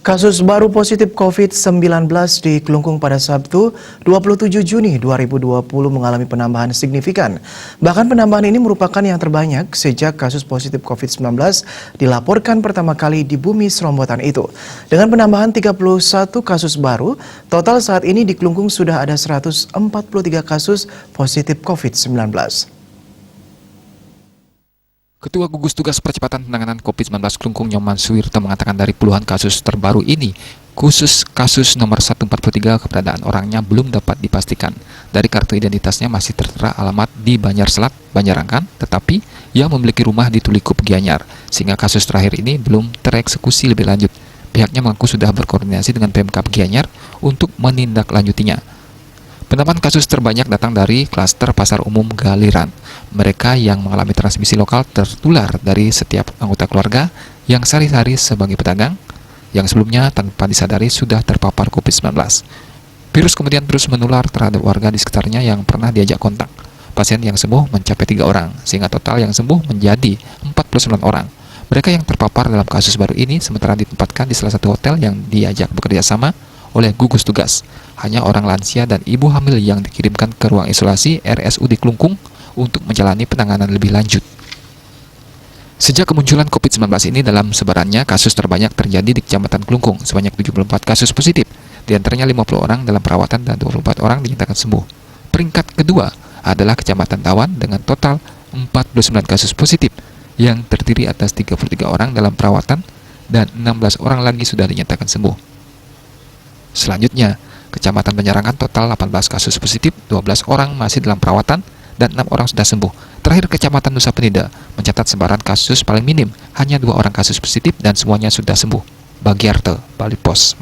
Kasus baru positif COVID-19 di Klungkung pada Sabtu 27 Juni 2020 mengalami penambahan signifikan. Bahkan penambahan ini merupakan yang terbanyak sejak kasus positif COVID-19 dilaporkan pertama kali di bumi Serombotan itu. Dengan penambahan 31 kasus baru, total saat ini di Klungkung sudah ada 143 kasus positif COVID-19. Ketua Gugus Tugas Percepatan Penanganan COVID-19 Klungkung Nyoman Suwirto mengatakan dari puluhan kasus terbaru ini, khusus kasus nomor 143 keberadaan orangnya belum dapat dipastikan. Dari kartu identitasnya masih tertera alamat di Banjarselak, Banjarangkan, tetapi ia memiliki rumah di Tulikup, Gianyar, sehingga kasus terakhir ini belum tereksekusi lebih lanjut. Pihaknya mengaku sudah berkoordinasi dengan Pemkab Gianyar untuk menindaklanjutinya. Penambahan kasus terbanyak datang dari klaster pasar umum Galiran. Mereka yang mengalami transmisi lokal tertular dari setiap anggota keluarga yang sehari-hari sebagai pedagang, yang sebelumnya tanpa disadari sudah terpapar COVID-19. Virus kemudian terus menular terhadap warga di sekitarnya yang pernah diajak kontak. Pasien yang sembuh mencapai 3 orang, sehingga total yang sembuh menjadi 49 orang. Mereka yang terpapar dalam kasus baru ini sementara ditempatkan di salah satu hotel yang diajak bekerja sama oleh gugus tugas. Hanya orang lansia dan ibu hamil yang dikirimkan ke ruang isolasi RSUD Klungkung untuk menjalani penanganan lebih lanjut. Sejak kemunculan COVID-19 ini dalam sebarannya, kasus terbanyak terjadi di Kecamatan Klungkung, sebanyak 74 kasus positif. Di antaranya 50 orang dalam perawatan dan 24 orang dinyatakan sembuh. Peringkat kedua adalah Kecamatan Tawan dengan total 49 kasus positif, yang terdiri atas 33 orang dalam perawatan dan 16 orang lagi sudah dinyatakan sembuh. Selanjutnya, Kecamatan Banjarangkan total 18 kasus positif, 12 orang masih dalam perawatan, dan 6 orang sudah sembuh. Terakhir, Kecamatan Nusa Penida mencatat sebaran kasus paling minim, hanya 2 orang kasus positif dan semuanya sudah sembuh. Bagiarte, Bali Pos.